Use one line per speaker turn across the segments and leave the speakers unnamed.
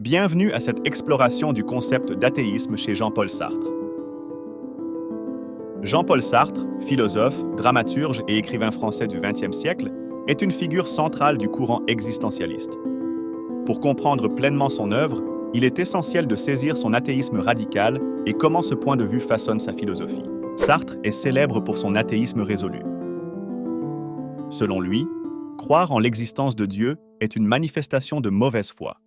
Bienvenue à cette exploration du concept d'athéisme chez Jean-Paul Sartre. Jean-Paul Sartre, philosophe, dramaturge et écrivain français du XXe siècle, est une figure centrale du courant existentialiste. Pour comprendre pleinement son œuvre, il est essentiel de saisir son athéisme radical et comment ce point de vue façonne sa philosophie. Sartre est célèbre pour son athéisme résolu. Selon lui, croire en l'existence de Dieu est une manifestation de mauvaise foi.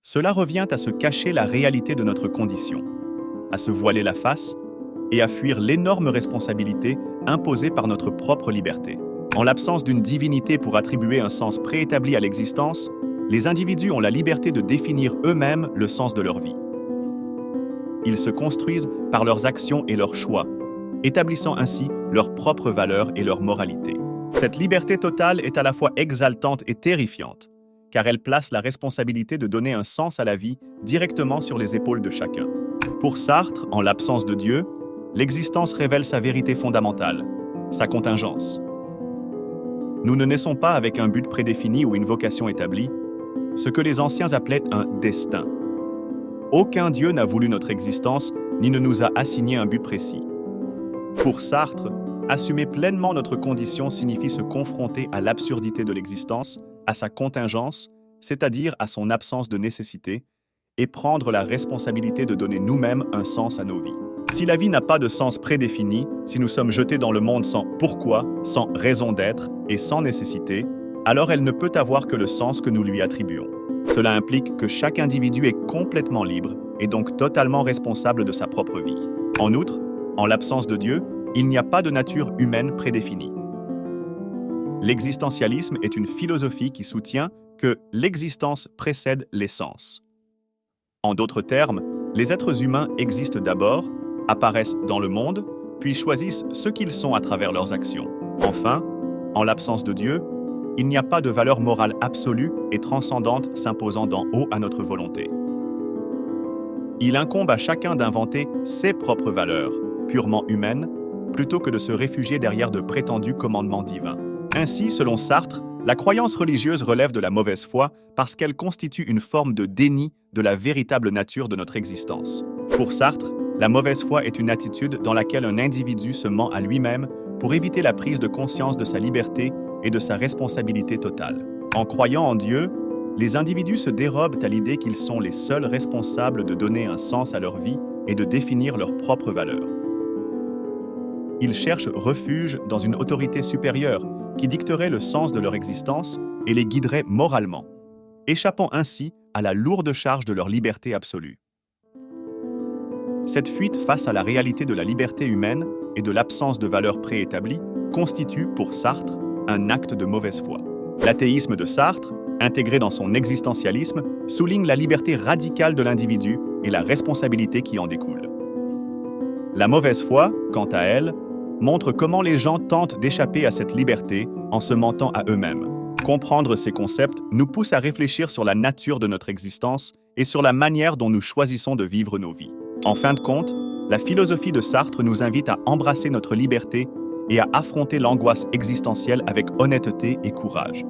Cela revient à se cacher la réalité de notre condition, à se voiler la face et à fuir l'énorme responsabilité imposée par notre propre liberté. En l'absence d'une divinité pour attribuer un sens préétabli à l'existence, les individus ont la liberté de définir eux-mêmes le sens de leur vie. Ils se construisent par leurs actions et leurs choix, établissant ainsi leurs propres valeurs et leur moralité. Cette liberté totale est à la fois exaltante et terrifiante, car elle place la responsabilité de donner un sens à la vie directement sur les épaules de chacun. Pour Sartre, en l'absence de Dieu, l'existence révèle sa vérité fondamentale, sa contingence. Nous ne naissons pas avec un but prédéfini ou une vocation établie, ce que les anciens appelaient un destin. Aucun Dieu n'a voulu notre existence, ni ne nous a assigné un but précis. Pour Sartre, assumer pleinement notre condition signifie se confronter à l'absurdité de l'existence, à sa contingence, c'est-à-dire à son absence de nécessité, et prendre la responsabilité de donner nous-mêmes un sens à nos vies. Si la vie n'a pas de sens prédéfini, si nous sommes jetés dans le monde sans pourquoi, sans raison d'être et sans nécessité, alors elle ne peut avoir que le sens que nous lui attribuons. Cela implique que chaque individu est complètement libre et donc totalement responsable de sa propre vie. En outre, en l'absence de Dieu, il n'y a pas de nature humaine prédéfinie. L'existentialisme est une philosophie qui soutient que l'existence précède l'essence. En d'autres termes, les êtres humains existent d'abord, apparaissent dans le monde, puis choisissent ce qu'ils sont à travers leurs actions. Enfin, en l'absence de Dieu, il n'y a pas de valeur morale absolue et transcendante s'imposant d'en haut à notre volonté. Il incombe à chacun d'inventer ses propres valeurs, purement humaines, plutôt que de se réfugier derrière de prétendus commandements divins. Ainsi, selon Sartre, la croyance religieuse relève de la mauvaise foi parce qu'elle constitue une forme de déni de la véritable nature de notre existence. Pour Sartre, la mauvaise foi est une attitude dans laquelle un individu se ment à lui-même pour éviter la prise de conscience de sa liberté et de sa responsabilité totale. En croyant en Dieu, les individus se dérobent à l'idée qu'ils sont les seuls responsables de donner un sens à leur vie et de définir leurs propres valeurs. Ils cherchent refuge dans une autorité supérieure qui dicterait le sens de leur existence et les guiderait moralement, échappant ainsi à la lourde charge de leur liberté absolue. Cette fuite face à la réalité de la liberté humaine et de l'absence de valeurs préétablies constitue, pour Sartre, un acte de mauvaise foi. L'athéisme de Sartre, intégré dans son existentialisme, souligne la liberté radicale de l'individu et la responsabilité qui en découle. La mauvaise foi, quant à elle, montre comment les gens tentent d'échapper à cette liberté en se mentant à eux-mêmes. Comprendre ces concepts nous pousse à réfléchir sur la nature de notre existence et sur la manière dont nous choisissons de vivre nos vies. En fin de compte, la philosophie de Sartre nous invite à embrasser notre liberté et à affronter l'angoisse existentielle avec honnêteté et courage.